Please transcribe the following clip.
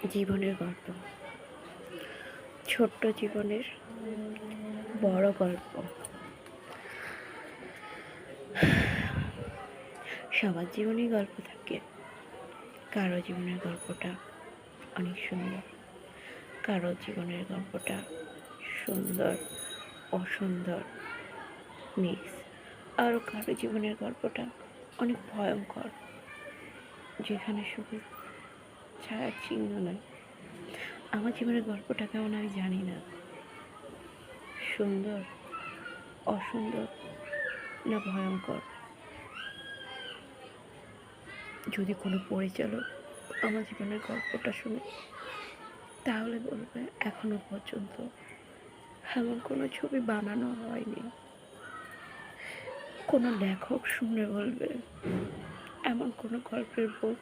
জীবনের গল্প, ছোট্ট জীবনের বড় গল্প। সবার জীবনেই গল্প থাকে। কারো জীবনের গল্পটা অনেক সুন্দর, কারো জীবনের গল্পটা সুন্দর অসুন্দর মিক্স, আরও কারো জীবনের গল্পটা অনেক ভয়ঙ্কর, যেখানে শুধু ছায়ার চিহ্ন নয়। আমার জীবনের গল্পটা কেমন আমি জানি না, সুন্দর অসুন্দর না ভয়ঙ্কর। যদি কোনো পরিচালক আমার জীবনের গল্পটা শুনে, তাহলে বলবে এখনো পর্যন্ত এমন কোনো ছবি বানানো হয়নি। কোনো লেখক শুনে বলবে এমন কোনো গল্পের বই